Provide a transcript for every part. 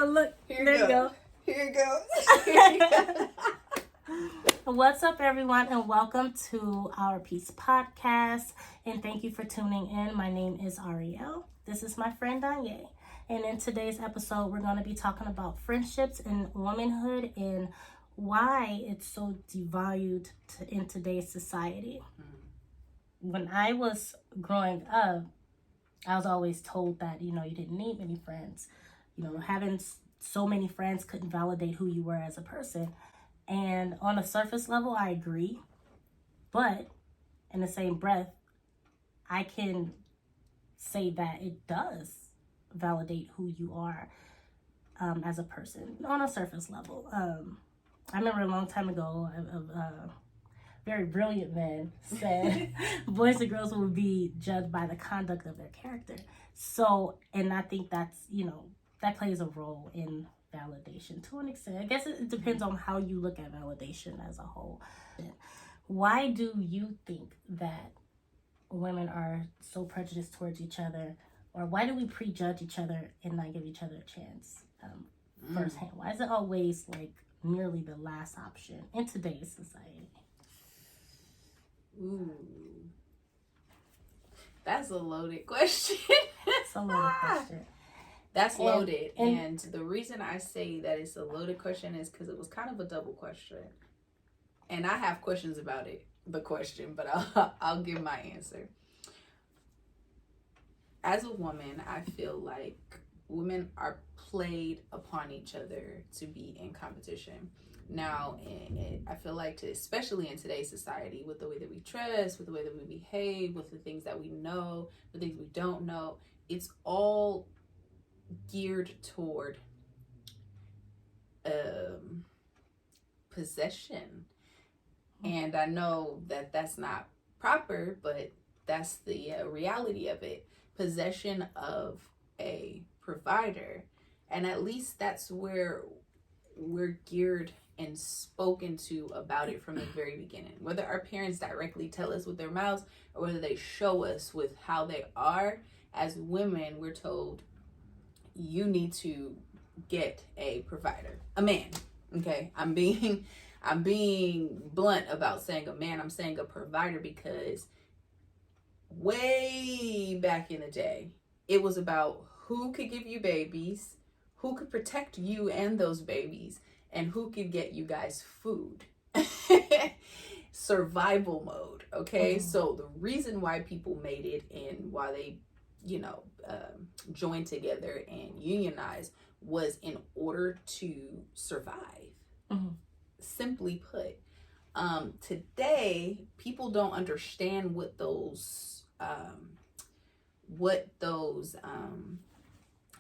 Oh, look. There you go. Here it goes. What's up, everyone, and welcome to Our Peace Podcast. And thank you for tuning in. My name is Ariel. This is my friend Danye. And in today's episode, we're going to be talking about friendships and womanhood and why it's so devalued in today's society. When I was growing up, I was always told that, you didn't need many friends. Having so many friends couldn't validate who you were as a person. And on a surface level, I agree. But in the same breath, I can say that it does validate who you are as a person on a surface level. I remember a long time ago, a very brilliant man said boys and girls will be judged by the conduct of their character. So, and I think that's, that plays a role in validation to an extent. I guess it depends on how you look at validation as a whole. Why do you think that women are so prejudiced towards each other, or why do we prejudge each other and not give each other a chance firsthand? Why is it always nearly the last option in today's society? Ooh, that's a loaded question. It's a loaded question. That's loaded. And the reason I say that it's a loaded question is because it was kind of a double question. And I have questions about the question, but I'll give my answer. As a woman, I feel like women are played upon each other to be in competition. Now, I feel like, especially in today's society, with the way that we dress, with the way that we behave, with the things that we know, the things we don't know, it's all geared toward possession. And I know that that's not proper, but that's the reality of it. Possession of a provider. And at least that's where we're geared and spoken to about it from the very beginning. Whether our parents directly tell us with their mouths or whether they show us with how they are, as women, we're told, you need to get a provider, a man. Okay, I'm being blunt about saying a man. I'm saying a provider because way back in the day, it was about who could give you babies, who could protect you and those babies, and who could get you guys food. Survival mode. Okay, so the reason why people made it and why they joined together and unionized was in order to survive. Simply put, today people don't understand what those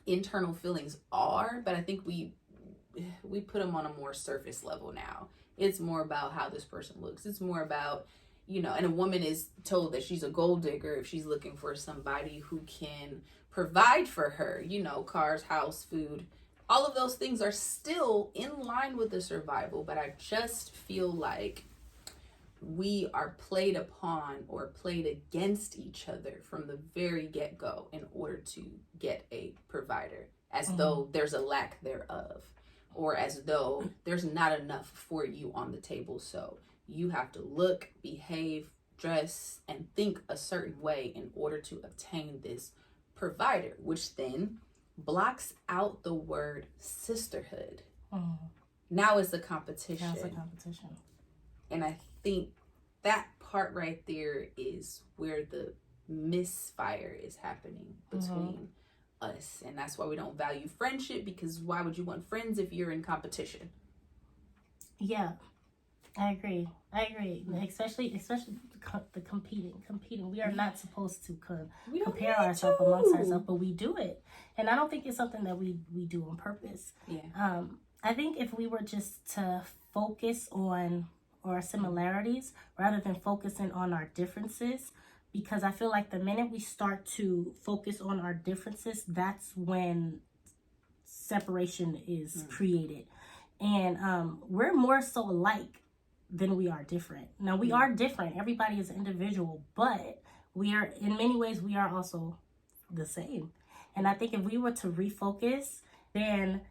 internal feelings are, but I think we put them on a more surface level now. It's more about how this person looks. It's more about, and a woman is told that she's a gold digger if she's looking for somebody who can provide for her, cars, house, food. All of those things are still in line with the survival, but I just feel like we are played upon or played against each other from the very get-go in order to get a provider, as though there's a lack thereof, or as though there's not enough for you on the table. So you have to look, behave, dress, and think a certain way in order to obtain this provider, which then blocks out the word sisterhood. Now it's a competition. And I think that part right there is where the misfire is happening between us. And that's why we don't value friendship, because why would you want friends if you're in competition? Yeah, I agree. Especially the competing. We are not supposed to compare ourselves amongst ourselves, but we do it. And I don't think it's something that we do on purpose. Yeah. I think if we were just to focus on our similarities rather than focusing on our differences, because I feel like the minute we start to focus on our differences, that's when separation is created. And we're more so alike than we are different. Now, we are different. Everybody is an individual, but we are, in many ways, we are also the same. And I think if we were to refocus, then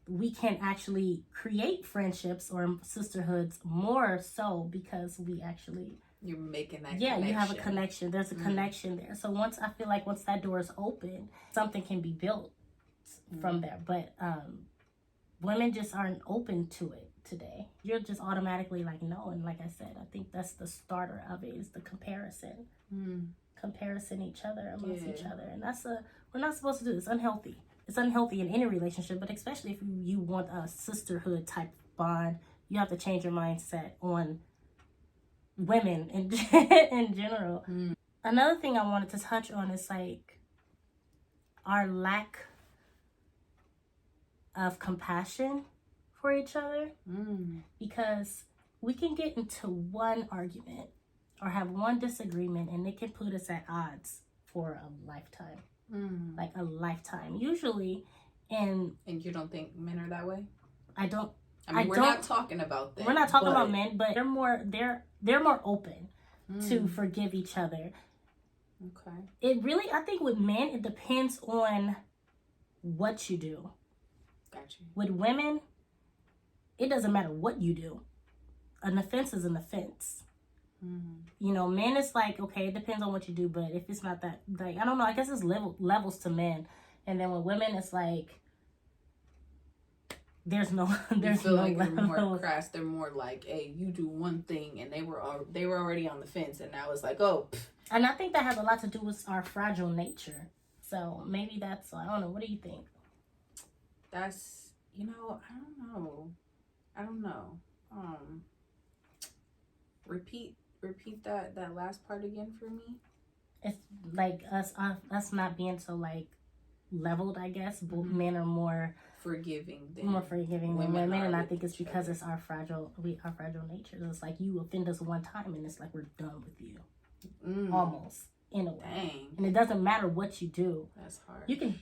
we can actually create friendships or sisterhoods more so because we actually you're making that you have a connection. connection. There's a connection there. So once that door is open, something can be built from there. But women just aren't open to it today. You're just automatically like no, and like I said, I think that's the starter of it, is the comparison. Comparison each other amongst each other, and we're not supposed to do this. Unhealthy. It's unhealthy in any relationship, but especially if you want a sisterhood type bond, you have to change your mindset on women in general. Another thing I wanted to touch on is like our lack of compassion for each other, because we can get into one argument or have one disagreement and it can put us at odds for a lifetime. Like a lifetime usually. And you don't think men are that way? I don't. I mean, we're not talking about that. We're not talking about men, but they're more open to forgive each other. Okay. It really, I think with men, it depends on what you do. Gotcha. With women, it doesn't matter what you do. An offense is an offense. You know, men, it's like, okay, it depends on what you do, but if it's not that, like, I don't know, I guess it's levels to men. And then with women, it's like, there's no like level. they're more crass. They're more like, hey, you do one thing, and they were already on the fence, and now it's like, oh. And I think that has a lot to do with our fragile nature. So maybe that's, I don't know. What do you think? That's, I don't know. Repeat that last part again for me. It's like us not being so like leveled, I guess. Men are more forgiving than women, and I think it's because it's our fragile nature. It's like you offend us one time and it's like we're done with you. Almost, in a way. Dang. And it doesn't matter what you do. That's hard. You can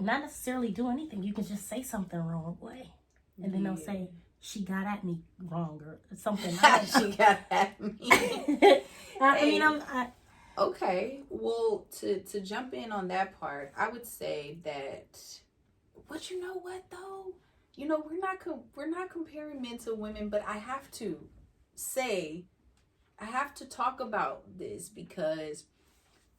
not necessarily do anything. You can just say something wrong way, and then they'll say, she got at me wrong or something. She got at me. I mean, okay. Well, to jump in on that part, I would say that. But you know what though? We're not comparing men to women, but I have to talk about this because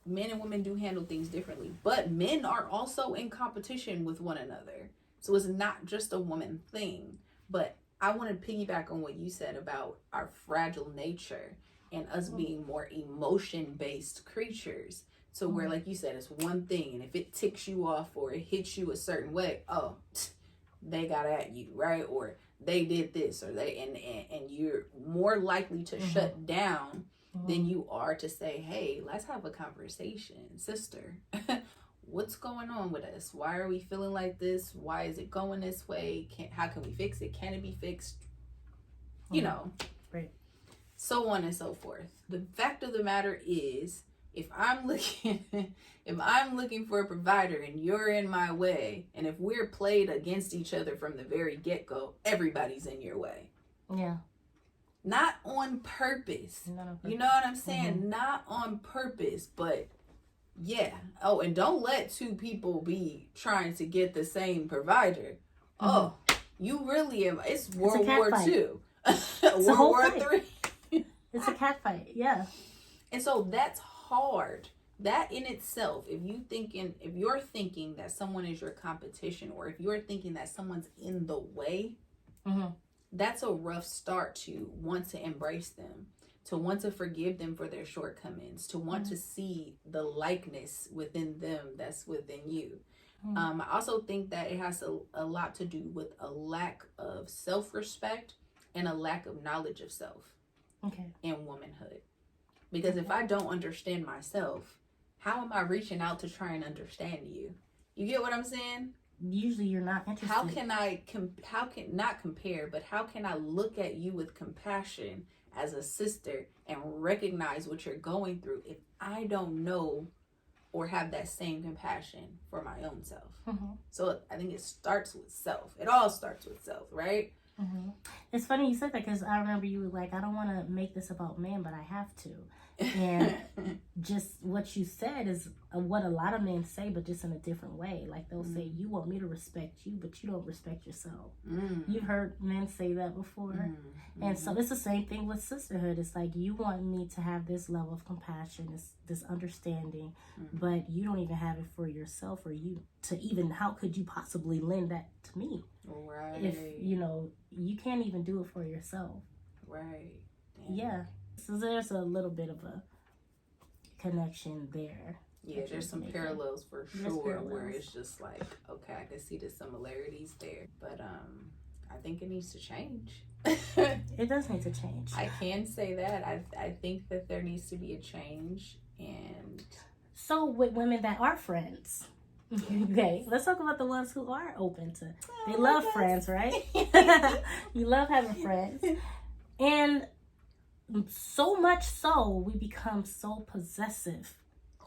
men and women do handle things differently. But men are also in competition with one another, so it's not just a woman thing. But I want to piggyback on what you said about our fragile nature and us being more emotion-based creatures. So where, like you said, it's one thing, and if it ticks you off or it hits you a certain way, oh, they got at you, right? Or they did this, or and you're more likely to shut down than you are to say, hey, let's have a conversation, sister. What's going on with us? Why are we feeling like this? Why is it going this way? How can we fix it? Can it be fixed? Right. So on and so forth. The fact of the matter is, if I'm looking for a provider and you're in my way, and if we're played against each other from the very get-go, everybody's in your way. Yeah. Not on purpose. You know what I'm saying? Not on purpose, but yeah. Oh, and don't let two people be trying to get the same provider. Oh, you really am. It's World War II. World War III. It's a cat fight. Yeah. And so that's hard. That in itself, if you're thinking that someone is your competition, or if you're thinking that someone's in the way, that's a rough start to want to embrace them, to want to forgive them for their shortcomings, to want to see the likeness within them that's within you. I also think that it has a lot to do with a lack of self-respect and a lack of knowledge of self in womanhood. Because if I don't understand myself, how am I reaching out to try and understand you? You get what I'm saying? Usually you're not interested. How can I not compare, but how can I look at you with compassion as a sister and recognize what you're going through if I don't know or have that same compassion for my own self? So I think it starts with self. It all starts with self, right? Mm-hmm. It's funny you said that because I remember you were like, I don't want to make this about men, but I have to. And just what you said is what a lot of men say, but just in a different way. Like they'll say, you want me to respect you, but you don't respect yourself. You've heard men say that before. And so it's the same thing with sisterhood. It's like, you want me to have this level of compassion, this understanding, but you don't even have it for yourself, or you to even, how could you possibly lend that to me? Right. If, you can't even do it for yourself. Right. Damn. Yeah. So there's a little bit of a connection there. Yeah, there's some parallels for sure, where it's just like, okay, I can see the similarities there, but I think it needs to change. It does need to change. I can say that. I think that there needs to be a change. And so with women that are friends, okay, let's talk about the ones who are open to, they love friends, right? You love having friends. And so much so, we become so possessive.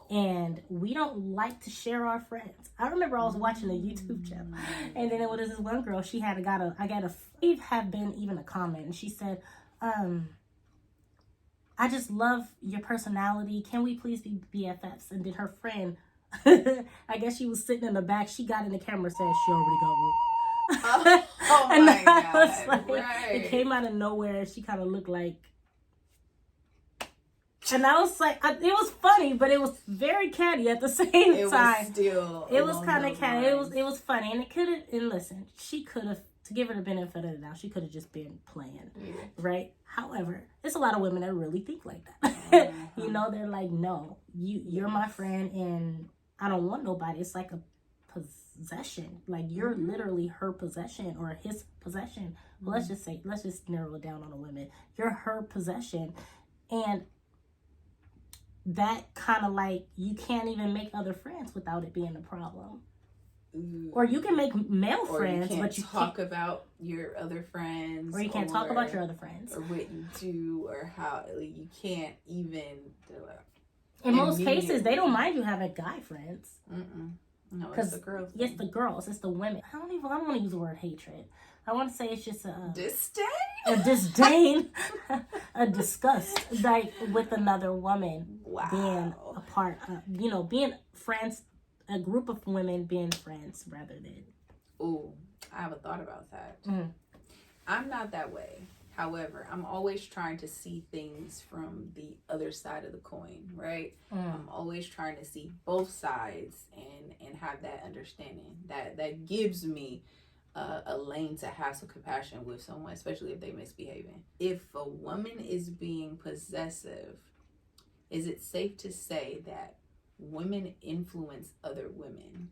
And we don't like to share our friends. I remember I was watching a YouTube channel, and then there was this one girl. She had have been even a comment, and she said, "I just love your personality. Can we please be BFFs?" And then her friend, I guess she was sitting in the back. She got in the camera and said she already got one. Oh and my I God! was like, right. It came out of nowhere, and she kind of looked like. And I was like, it was funny, but it was very catty at the same time. It was kind of catty. It was funny, and it could have. And listen, she could have, to give her the benefit of the doubt, she could have just been playing, right? However, there's a lot of women that really think like that. They're like, no, you're my friend, and I don't want nobody. It's like a possession. Like you're literally her possession or his possession. Well, let's just narrow it down on the women. You're her possession, and that kind of like, you can't even make other friends without it being a problem. Or you can make male friends, but you can't talk about your other friends. Or you can't talk about your other friends. Or what you do, or how you can't even do it. In most cases, they don't mind you having guy friends. No, it's the girls. It's the girls. It's the women. I don't want to use the word hatred. I want to say it's just a disdain. A disdain, a disgust, like with another woman being a part of, being friends, a group of women being friends rather than. Ooh, I haven't thought about that. I'm not that way. However, I'm always trying to see things from the other side of the coin, right? I'm always trying to see both sides and have that understanding. That gives me a lane to have some compassion with someone, especially if they're misbehaving. If a woman is being possessive, is it safe to say that women influence other women?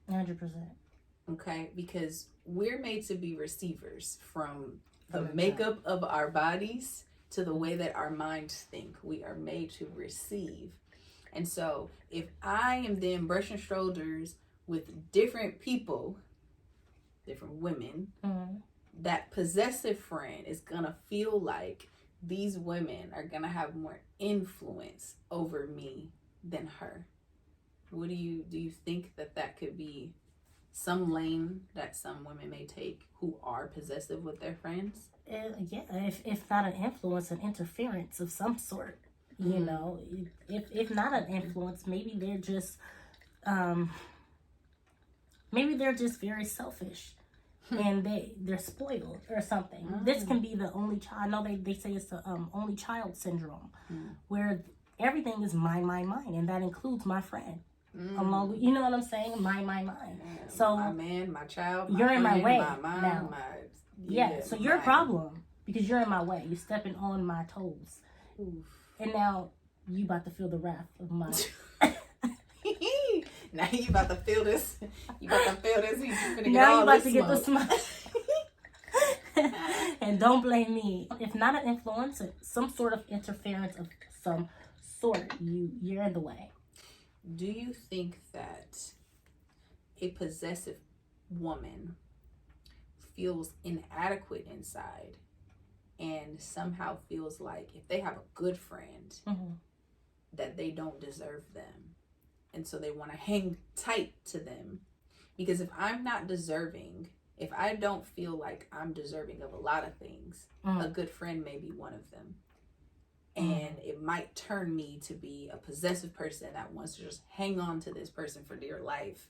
100%. Okay, because we're made to be receivers from the makeup of our bodies to the way that our minds think. We are made to receive. And so if I am then brushing shoulders with different people, different women, that possessive friend is gonna feel like these women are gonna have more influence over me than her. What do you think that could be some lane that some women may take who are possessive with their friends? If not an influence, an interference of some sort. If not an influence, maybe they're just very selfish. And they're spoiled or something. This can be the only child. I know they say it's the only child syndrome, where everything is mine, and that includes my friend. Along, you know what I'm saying? Mine. So my man, my child, you're in my way my mom, now. So you're a problem because you're in my way. You're stepping on my toes. Oof. And now you about to feel the wrath of my. Now you about to feel this. You about to feel this. Now you about to get the smile. And don't blame me. If not an influence, some sort of interference of some sort, you're in the way. Do you think that a possessive woman feels inadequate inside and somehow feels like if they have a good friend, that they don't deserve them? And so they want to hang tight to them. Because if I'm not deserving If I don't feel like I'm deserving of a lot of things, a good friend may be one of them. And it might turn me to be a possessive person that wants to just hang on to this person for dear life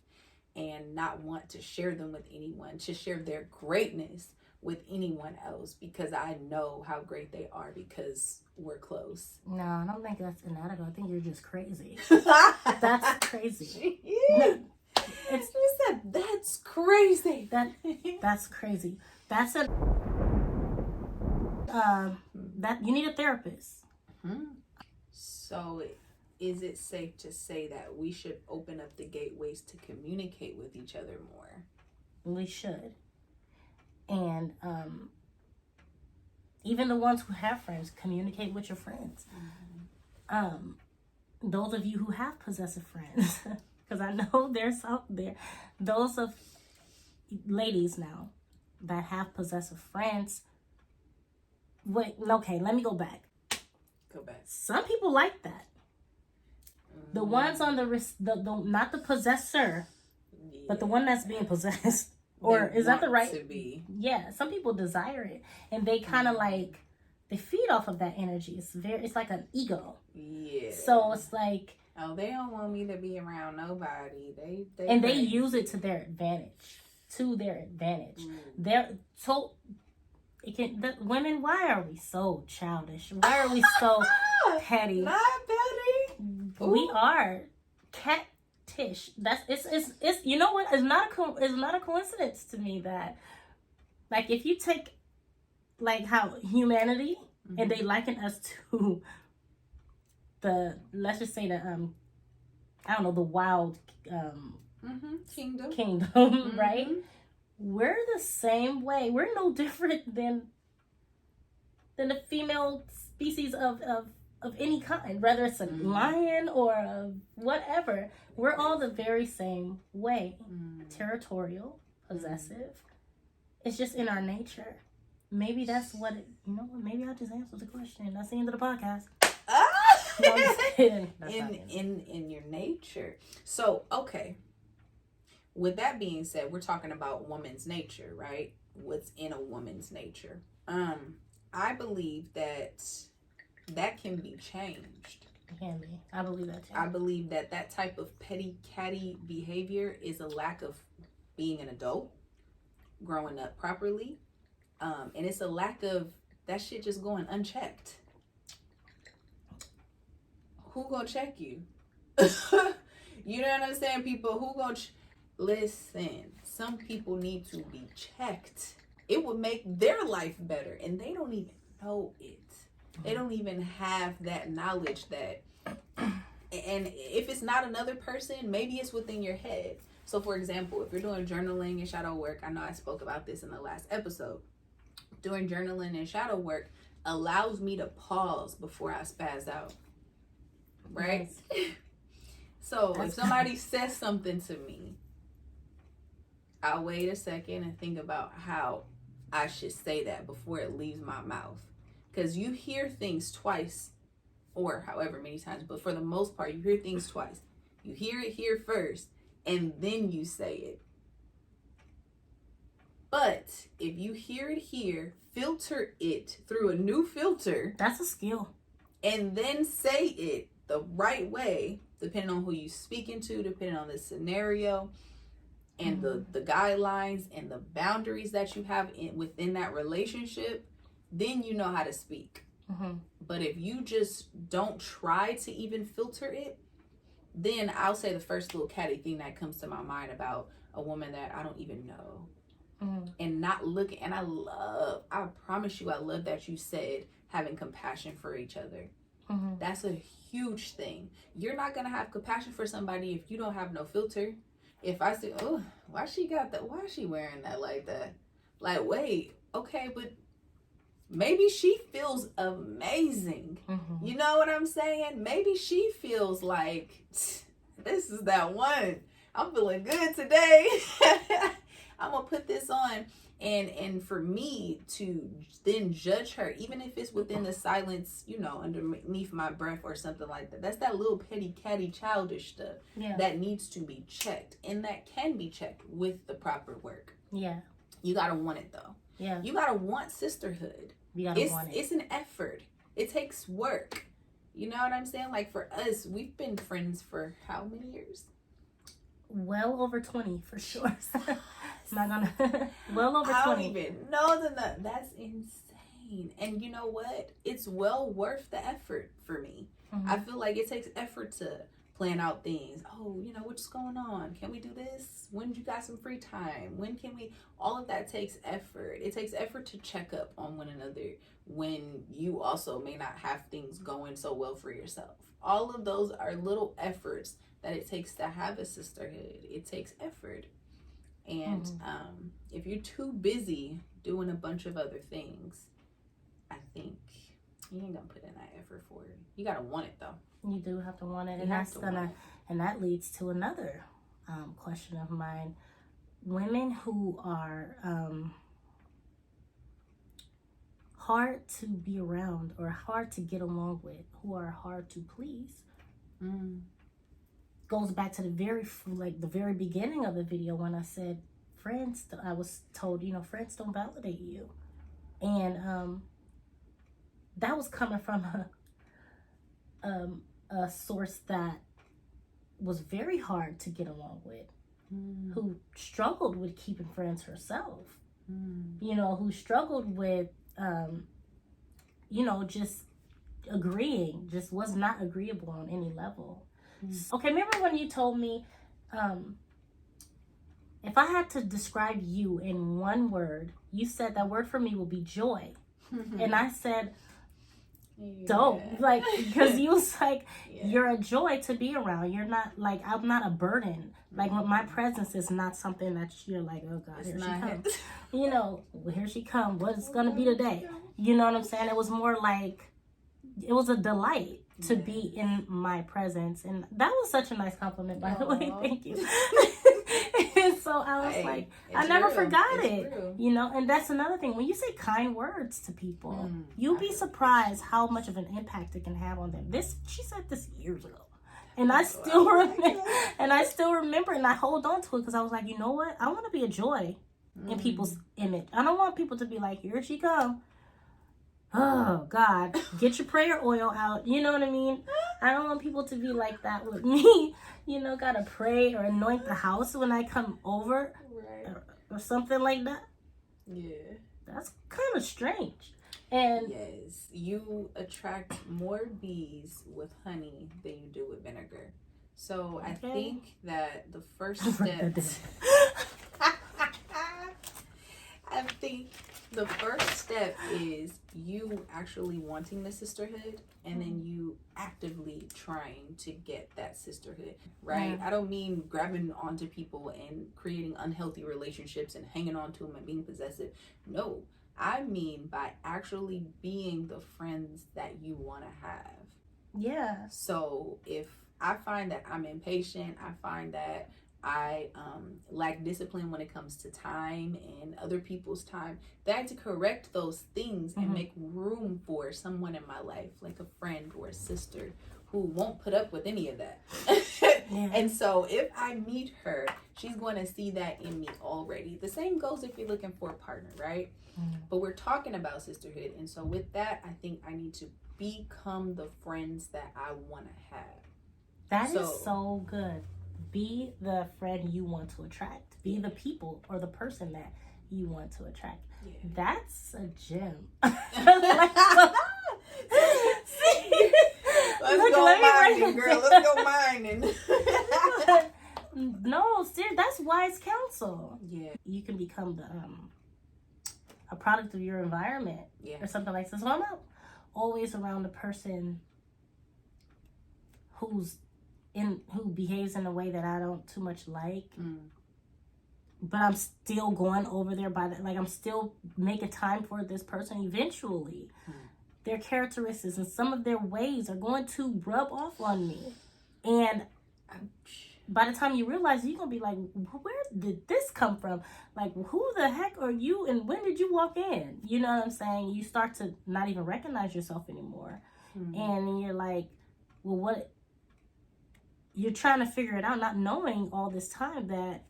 and not want to share them with anyone, to share their greatness with anyone else, because I know how great they are because we're close. No, I don't think that's inadequate. I think you're just crazy. That's crazy. No, that's crazy. That's crazy. That's a that you need a therapist. So is it safe to say that we should open up the gateways to communicate with each other more? We should. And even the ones who have friends, communicate with your friends. Those of you who have possessive friends, because I know there's out there, those of ladies now that have possessive friends. Wait, okay, let me go back. Some people like that. The ones on the not the possessor, but the one that's being possessed. Or is that the right? To be. Yeah, some people desire it, and they kind of like they feed off of that energy. It's like an ego. Yeah. So it's like, oh, they don't want me to be around nobody. They use it to their advantage. They're so. Women, why are we so childish? Why are we so petty? Not petty. We are cattish. It's you know what? It's not a coincidence to me that, like, if you take like how humanity and they liken us to let's just say the I don't know, the wild kingdom, right? We're the same way. We're no different than the female species of any kind, whether it's a lion or whatever. We're all the very same way. Territorial, possessive. It's just in our nature. Maybe that's what it, maybe I just answered the question. That's the end of the podcast. No, I'm just kidding. In your nature. So, okay. With that being said, we're talking about woman's nature, right? What's in a woman's nature. I believe that can be changed. It can be. I believe that too. I believe that type of petty catty behavior is a lack of being an adult, growing up properly. And it's a lack of that shit just going unchecked. Who gonna check you? You know what I'm saying? People who gonna listen. Some people need to be checked. It would make their life better, and they don't even know it. They don't even have that knowledge that. And if it's not another person, maybe it's within your head. So, for example, if you're doing journaling and shadow work, I know I spoke about this in the last episode. Doing journaling and shadow work allows me to pause before I spaz out. Right? Yes. So if somebody says something to me, I'll wait a second and think about how I should say that before it leaves my mouth. Because you hear things twice, or however many times, but for the most part, you hear things twice. You hear it here first, and then you say it. But if you hear it here, filter it through a new filter. That's a skill. And then say it the right way, depending on who you're speaking to, depending on the scenario, and the guidelines and the boundaries that you have within that relationship, then you know how to speak. But if you just don't try to even filter it, then I'll say the first little catty thing that comes to my mind about a woman that I don't even know. And not looking, and I promise you, I love that you said having compassion for each other. That's a huge thing. You're not gonna have compassion for somebody if you don't have no filter. If I say, oh, why she got that? Why is she wearing that like that? Like, wait, okay, but maybe she feels amazing. You know what I'm saying? Maybe she feels like this is that one. I'm feeling good today. I'm gonna put this on, and for me to then judge her, even if it's within the silence, underneath my breath or something like that. That's that little petty catty childish stuff that needs to be checked, and that can be checked with the proper work. You gotta want it though. Yeah. You gotta want sisterhood. You gotta want it. It's an effort. It takes work. You know what I'm saying? Like for us, we've been friends for how many years? Well over 20 for sure. Not gonna. Well over 20. I don't even know that. That's insane. And you know what? It's well worth the effort for me. Mm-hmm. I feel like it takes effort to plan out things. Oh, what's going on? Can we do this? When you got some free time? When can we? All of that takes effort. It takes effort to check up on one another when you also may not have things going so well for yourself. All of those are little efforts that it takes to have a sisterhood. It takes effort. And if you're too busy doing a bunch of other things, I think you ain't gonna put in that effort for it. You gotta want it though. You do have to want it, and that leads to another question of mine. Women who are hard to be around or hard to get along with, who are hard to please, goes back to the very beginning of the video when I said friends. I was told, friends don't validate you, and that was coming from a source that was very hard to get along with, who struggled with keeping friends herself, who struggled with, just agreeing, just was not agreeable on any level. Okay, remember when you told me, if I had to describe you in one word, you said that word for me will be joy. And I said, dope. Like, because you was like, you're a joy to be around. You're not, like, I'm not a burden. Like, my presence is not something that you're like, oh God, here she comes. Well, here she comes. What's going to be today? You know what I'm saying? It was more like, it was a delight to be in my presence. And that was such a nice compliment, by the way. Thank you. And so I was like, I never forgot it. True. And that's another thing. When you say kind words to people, you'll be surprised how much of an impact it can have on them. She said this years ago. And I still remember, and I hold on to it because I was like, you know what? I want to be a joy in people's image. I don't want people to be like, here she come. Oh, God, get your prayer oil out. You know what I mean? I don't want people to be like that with me. Gotta pray or anoint the house when I come over, or something like that. Yeah. That's kind of strange. And yes, you attract more bees with honey than you do with vinegar. So I think that the first step... the first step is you actually wanting the sisterhood, and then you actively trying to get that sisterhood, right? I don't mean grabbing onto people and creating unhealthy relationships and hanging on to them and being possessive. No, I mean by actually being the friends that you want to have. Yeah. So if I find that I'm impatient, I find that I lack discipline when it comes to time and other people's time, then I had to correct those things and make room for someone in my life, like a friend or a sister who won't put up with any of that. And so if I meet her, she's going to see that in me already. The same goes if you're looking for a partner, right? But we're talking about sisterhood. And so with that, I think I need to become the friends that I want to have. That is so good. Be the friend you want to attract. Be the people or the person that you want to attract. Yeah. That's a gem. Let's go mining, girl. Let's go mining. No, seriously, that's wise counsel. Yeah. You can become the a product of your environment or something like that. So I'm not always around a person who behaves in a way that I don't too much like. But I'm still going over there I'm still making time for this person eventually. Their characteristics and some of their ways are going to rub off on me. And by the time you realize, you're going to be like, where did this come from? Like, who the heck are you? And when did you walk in? You know what I'm saying? You start to not even recognize yourself anymore. And you're like, well, what? You're trying to figure it out, not knowing all this time that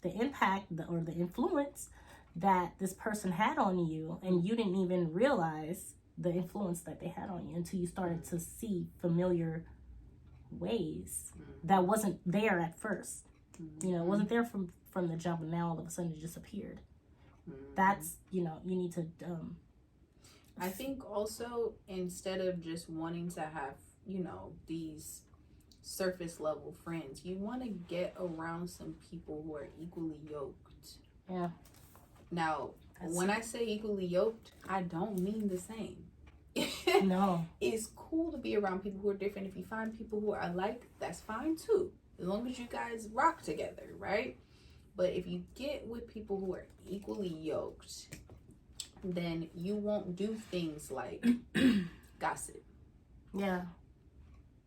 the impact or the influence that this person had on you, and you didn't even realize the influence that they had on you until you started to see familiar ways that wasn't there at first. You know, it wasn't there from the jump, and now all of a sudden it just appeared. That's, you know, you need to I think also, instead of just wanting to have, you know, these surface level friends, you want to get around some people who are equally yoked. Yeah. Now, when I say equally yoked, I don't mean the same. No. It's cool to be around people who are different. If you find people who are alike, that's fine too, as long as you guys rock together, right? But if you get with people who are equally yoked, then you won't do things like gossip. Yeah.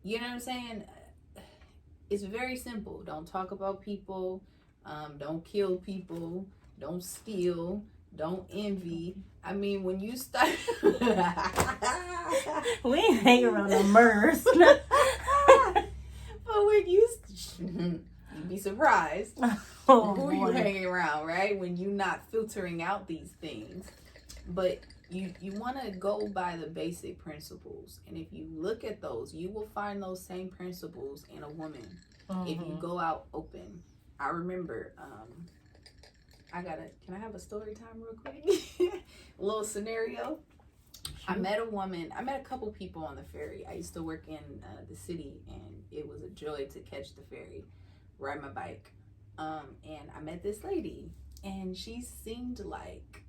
You know what I'm saying? It's very simple. Don't talk about people. Don't kill people. Don't steal. Don't envy. I mean, when you start... We ain't hanging around no murders. But when you... You'd be surprised who you hanging around, right? When you're not filtering out these things. But you want to go by the basic principles. And if you look at those, you will find those same principles in a woman. If you go out open. I remember... can I have a story time real quick? A little scenario. I met a couple people on the ferry. I used to work in the city, and it was a joy to catch the ferry, ride my bike. And I met this lady, and she seemed like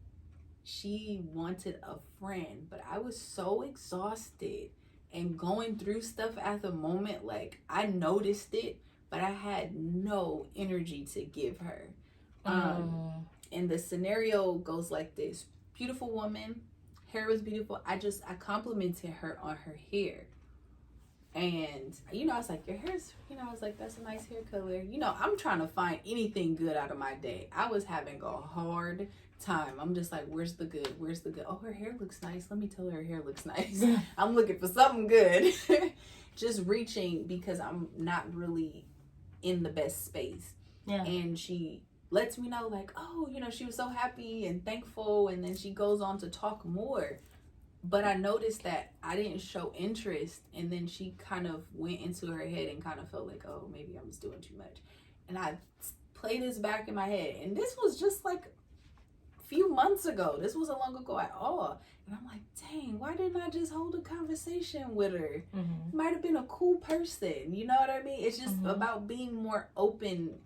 she wanted a friend, but I was so exhausted and going through stuff at the moment. Like, I noticed it, but I had no energy to give her. And the scenario goes like this. Beautiful woman, hair was beautiful. I complimented her on her hair. And, you know, I was like, your hair's, you know, I was like, that's a nice hair color. You know, I'm trying to find anything good out of my day. I was having a hard time. I'm just like, where's the good? Where's the good? Oh, her hair looks nice. Let me tell her hair looks nice. I'm looking for something good. Just reaching because I'm not really in the best space. Yeah. And she lets me know, like, oh, you know, she was so happy and thankful, and then she goes on to talk more. But I noticed that I didn't show interest, and then she kind of went into her head and kind of felt like, oh, maybe I'm just doing too much. And I played this back in my head, and this was just like a few months ago. This wasn't long ago at all. And I'm like, dang, why didn't I just hold a conversation with her? Might have been a cool person, you know what I mean? It's just about being more open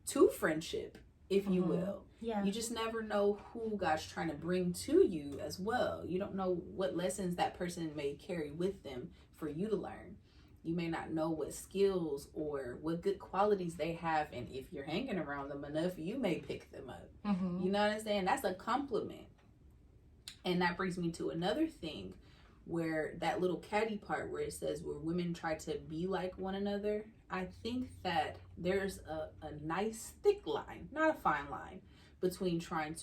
to friendship, if you will. Yeah. You just never know who God's trying to bring to you as well. You don't know what lessons that person may carry with them for you to learn. You may not know what skills or what good qualities they have, and if you're hanging around them enough, you may pick them up. You know what I'm saying? That's a compliment. And that brings me to another thing, where that little catty part where it says where women try to be like one another. I think that there's a nice thick line, not a fine line, between trying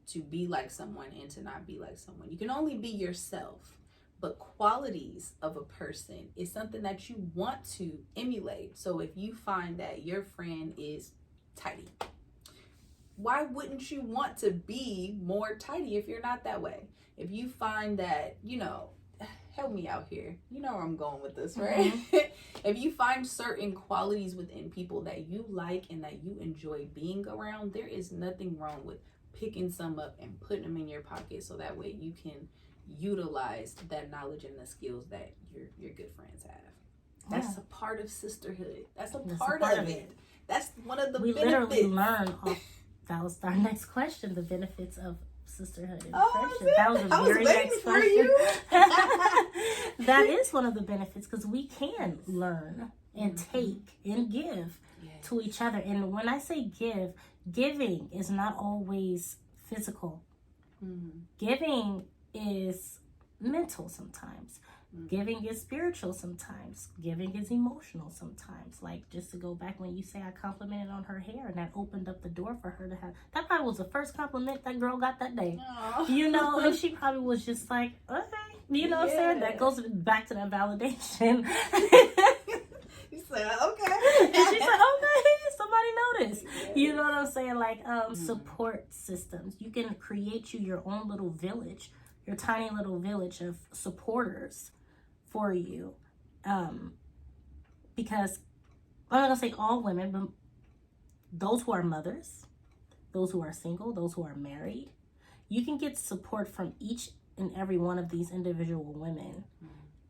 to be like someone and to not be like someone. You can only be yourself, but qualities of a person is something that you want to emulate. So if you find that your friend is tidy, why wouldn't you want to be more tidy if you're not that way? If you find that, you know, help me out here. You know where I'm going with this, right? If you find certain qualities within people that you like and that you enjoy being around, there is nothing wrong with picking some up and putting them in your pocket, so that way you can utilize that knowledge and the skills that your good friends have. That's a part of sisterhood. That's a part of it. That's one of the benefits. We literally learn off. That was our next question, the benefits of sisterhood and friendship. That was the very next question. That is one of the benefits, because we can learn and take and give to each other. And when I say giving is not always physical. Giving is mental sometimes. Giving is spiritual sometimes. Giving is emotional sometimes. Like, just to go back when you say I complimented on her hair, and that opened up the door for her to have. That probably was the first compliment that girl got that day. Aww. You know, and she probably was just like, okay. You know what I'm saying? That goes back to that validation. You said, okay. And she said, okay, somebody this. You know what I'm saying? Like support systems. You can create your own little village, your tiny little village of supporters for you. Because I'm not gonna say all women, but those who are mothers, those who are single, those who are married, you can get support from each and every one of these individual women.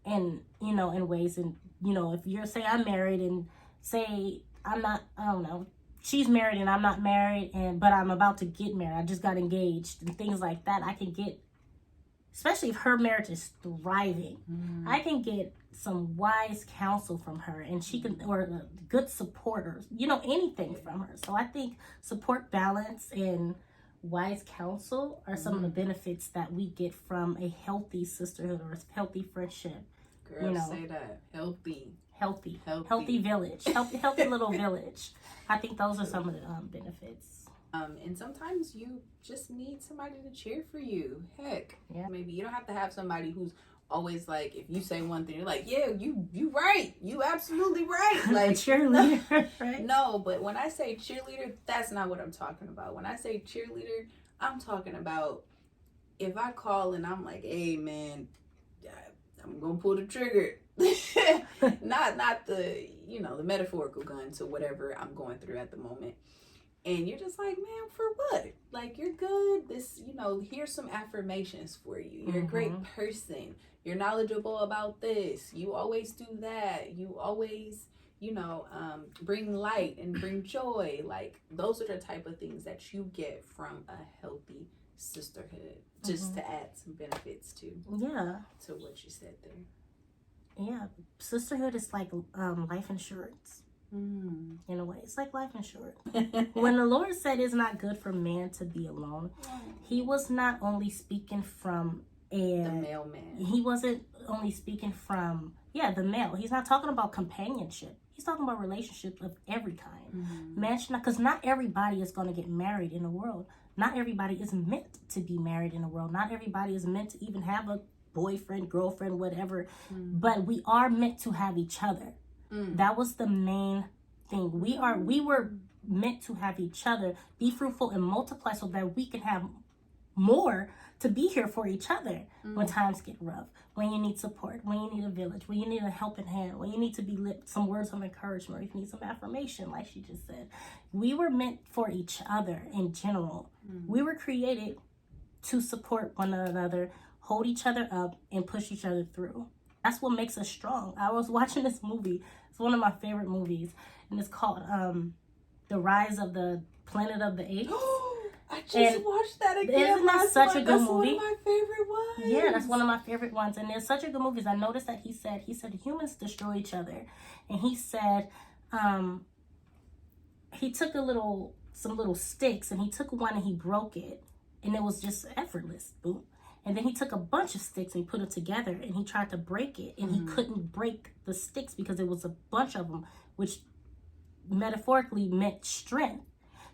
And, you know, in ways, and, you know, if you're, say I'm married and say I'm not, I don't know, she's married and I'm not married, but I'm about to get married, I just got engaged and things like that, I can get, especially if her marriage is thriving, I can get some wise counsel from her, and she can, or good supporters, you know, anything from her. So I think support, balance, and wise counsel are some of the benefits that we get from a healthy sisterhood or a healthy friendship. Girl, you know, say that. Healthy village, healthy little village. I think those are some of the benefits. And sometimes you just need somebody to cheer for you. Heck, yeah. Maybe you don't have to have somebody who's always like, if you say one thing, you're like, yeah, you right, you absolutely right, like cheerleader, right? No, but when I say cheerleader, that's not what I'm talking about. When I say cheerleader, I'm talking about if I call and I'm like, hey man, I'm gonna pull the trigger. not the, you know, the metaphorical gun to whatever I'm going through at the moment. And you're just like, man, for what? Like, you're good. This, you know, here's some affirmations for you. You're a great person. You're knowledgeable about this. You always do that. You always, you know, bring light and bring joy. Like, those are the type of things that you get from a healthy sisterhood. Just to add some benefits to what you said there. Yeah, sisterhood is like life insurance. In a way, it's like life insurance. When the Lord said it's not good for man to be alone, he was not only speaking from the male man. He wasn't only speaking from the male. He's not talking about companionship. He's talking about relationships of every kind. Man should not, because not everybody is going to get married in the world. Not everybody is meant to be married in the world. Not everybody is meant to even have a boyfriend, girlfriend, whatever. But we are meant to have each other. That was the main thing. We were meant to have each other, be fruitful and multiply, so that we can have more to be here for each other when times get rough, when you need support, when you need a village, when you need a helping hand, when you need to be some words of encouragement, or if you need some affirmation, like she just said. We were meant for each other in general. We were created to support one another, hold each other up, and push each other through. That's what makes us strong. I was watching this movie. It's one of my favorite movies, and it's called The Rise of the Planet of the Apes. I just watched that again. Isn't that such a good movie? That's one of my favorite ones. Yeah, that's one of my favorite ones. And it's such a good movie. I noticed that he said humans destroy each other. And he said he took some little sticks, and he took one and he broke it. And it was just effortless. Boom. And then he took a bunch of sticks and he put it together, and he tried to break it, and he couldn't break the sticks because it was a bunch of them, which metaphorically meant strength.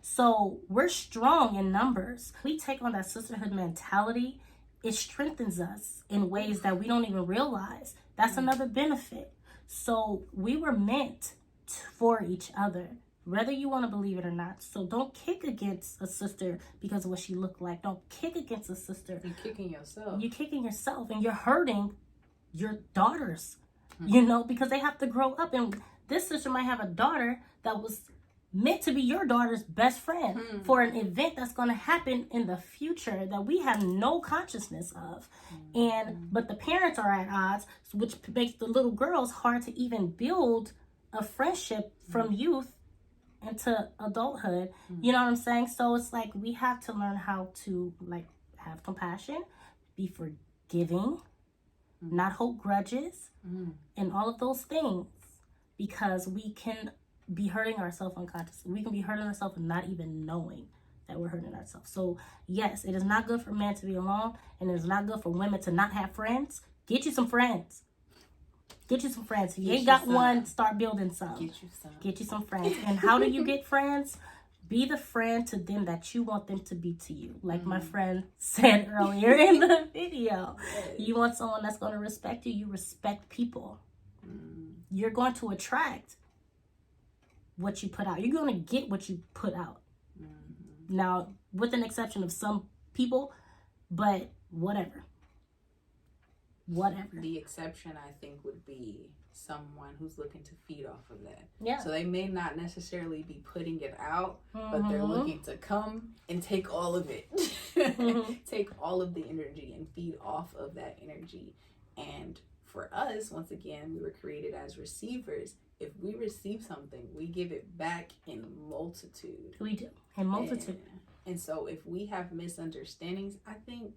So we're strong in numbers. We take on that sisterhood mentality. It strengthens us in ways that we don't even realize. That's another benefit. So we were meant for each other, whether you want to believe it or not. So don't kick against a sister because of what she looked like. Don't kick against a sister. You're kicking yourself. You're kicking yourself, and you're hurting your daughters, you know, because they have to grow up. And this sister might have a daughter that was meant to be your daughter's best friend for an event that's going to happen in the future that we have no consciousness of. But the parents are at odds, which makes the little girls hard to even build a friendship from youth into adulthood. You know what I'm saying? So it's like we have to learn how to like have compassion, be forgiving, not hold grudges, and all of those things, because we can be hurting ourselves unconsciously. We can be hurting ourselves and not even knowing that we're hurting ourselves. So yes, it is not good for men to be alone, and it is not good for women to not have friends. Get you some friends. Get you some friends. If you ain't got one, start building some. Get you some friends. And how do you get friends? Be the friend to them that you want them to be to you. Like my friend said earlier in the video. You want someone that's going to respect you. You respect people. You're going to attract what you put out. You're going to get what you put out. Mm-hmm. Now, with an exception of some people, but whatever. The exception, I think, would be someone who's looking to feed off of that. Yeah. So they may not necessarily be putting it out, but they're looking to come and take all of it. Take all of the energy and feed off of that energy. And for us, once again, we were created as receivers. If we receive something, we give it back in multitude. We do. In multitude. And so if we have misunderstandings, I think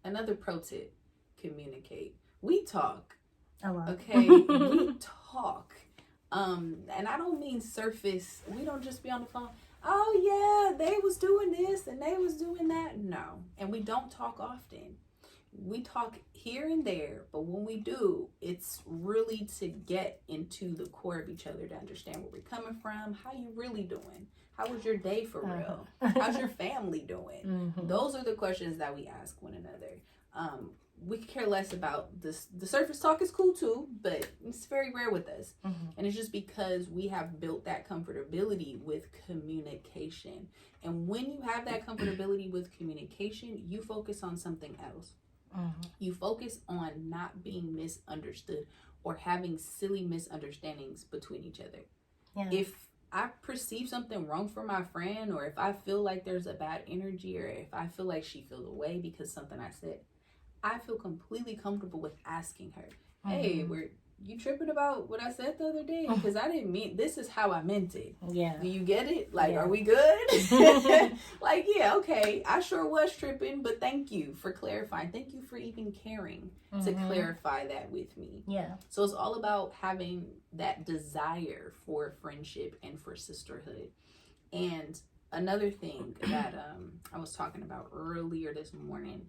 another pro tip, communicate. We talk. A lot. Okay? We talk. And I don't mean surface. We don't just be on the phone. Oh yeah, they was doing this and they was doing that. No. And we don't talk often. We talk here and there, but when we do, it's really to get into the core of each other, to understand where we're coming from, how you really doing, how was your day for real, how's your family doing. Mm-hmm. Those are the questions that we ask one another. We care less about this. The surface talk is cool too, but it's very rare with us. Mm-hmm. And it's just because we have built that comfortability with communication. And when you have that comfortability with communication, you focus on something else. Mm-hmm. You focus on not being misunderstood or having silly misunderstandings between each other. Yeah. If I perceive something wrong for my friend, or if I feel like there's a bad energy, or if I feel like she feels away because something I said, I feel completely comfortable with asking her, hey, were you tripping about what I said the other day? Because I didn't mean, this is how I meant it. Yeah. Do you get it? Like, Yeah. Are we good? Like, yeah, okay. I sure was tripping, but thank you for clarifying. Thank you for even caring to clarify that with me. Yeah. So it's all about having that desire for friendship and for sisterhood. And another thing that I was talking about earlier this morning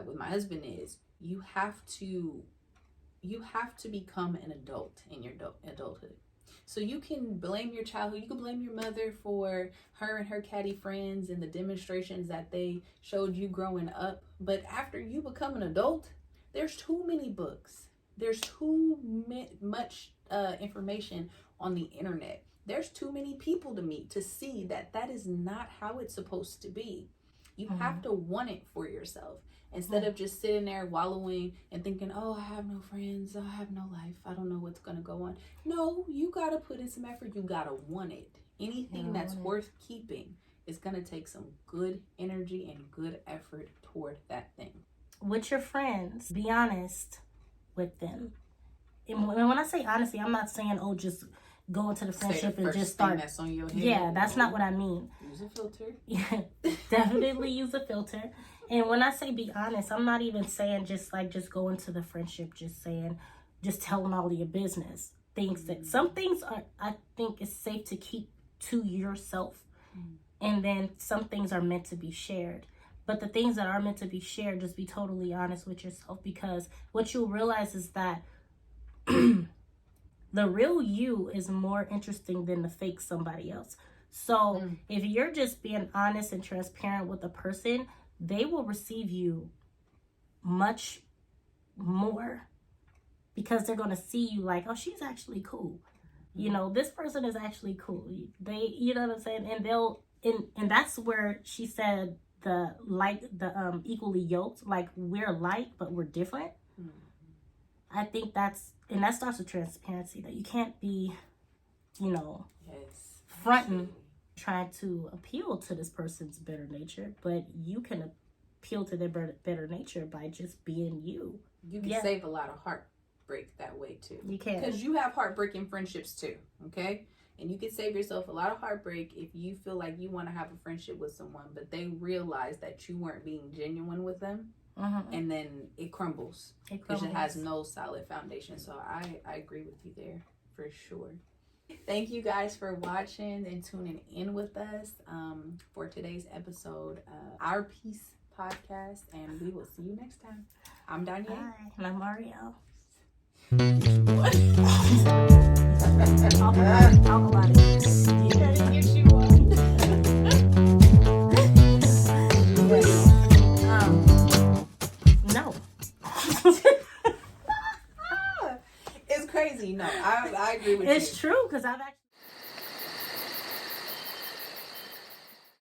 with my husband is you have to become an adult in your adulthood. So you can blame your childhood. You can blame your mother for her and her catty friends and the demonstrations that they showed you growing up. But after you become an adult, there's too many books. There's too much information on the internet. There's too many people to meet to see that that is not how it's supposed to be. You have to want it for yourself. Instead of just sitting there wallowing and thinking, oh, I have no friends, I have no life, I don't know what's going to go on. No, you got to put in some effort. You got to want it. Anything that's worth keeping is going to take some good energy and good effort toward that thing. With your friends, be honest with them. And when I say honesty, I'm not saying, oh, just go into the friendship and just start. That's on your head. Yeah, that's not what I mean. Use a filter. Yeah, definitely use a filter. And when I say be honest, I'm not even saying just go into the friendship, just telling all of your business. Some things are, I think it's safe to keep to yourself. And then some things are meant to be shared. But the things that are meant to be shared, just be totally honest with yourself, because what you'll realize is that the real you is more interesting than the fake somebody else. So if you're just being honest and transparent with a person, they will receive you much more because they're going to see you like, oh, she's actually cool. You know, this person is actually cool. You know what I'm saying? And and that's where she said the equally yoked, like we're like, but we're different. I think that starts with transparency, that you can't be, fronting, trying to appeal to this person's better nature, but you can appeal to their better nature by just being you. You can save a lot of heartbreak that way too. You can. Because you have heartbreak in friendships too, okay? And you can save yourself a lot of heartbreak if you feel like you want to have a friendship with someone, but they realize that you weren't being genuine with them. And then it crumbles because it has no solid foundation. So I agree with you there for sure. Thank you guys for watching and tuning in with us for today's episode of Our Peace Podcast, and we will see you next time. I'm Danya. Hi, and I'm Ariel. Talk about it. Get you one. No. It's crazy. No, I agree with you. It's true, because I've actually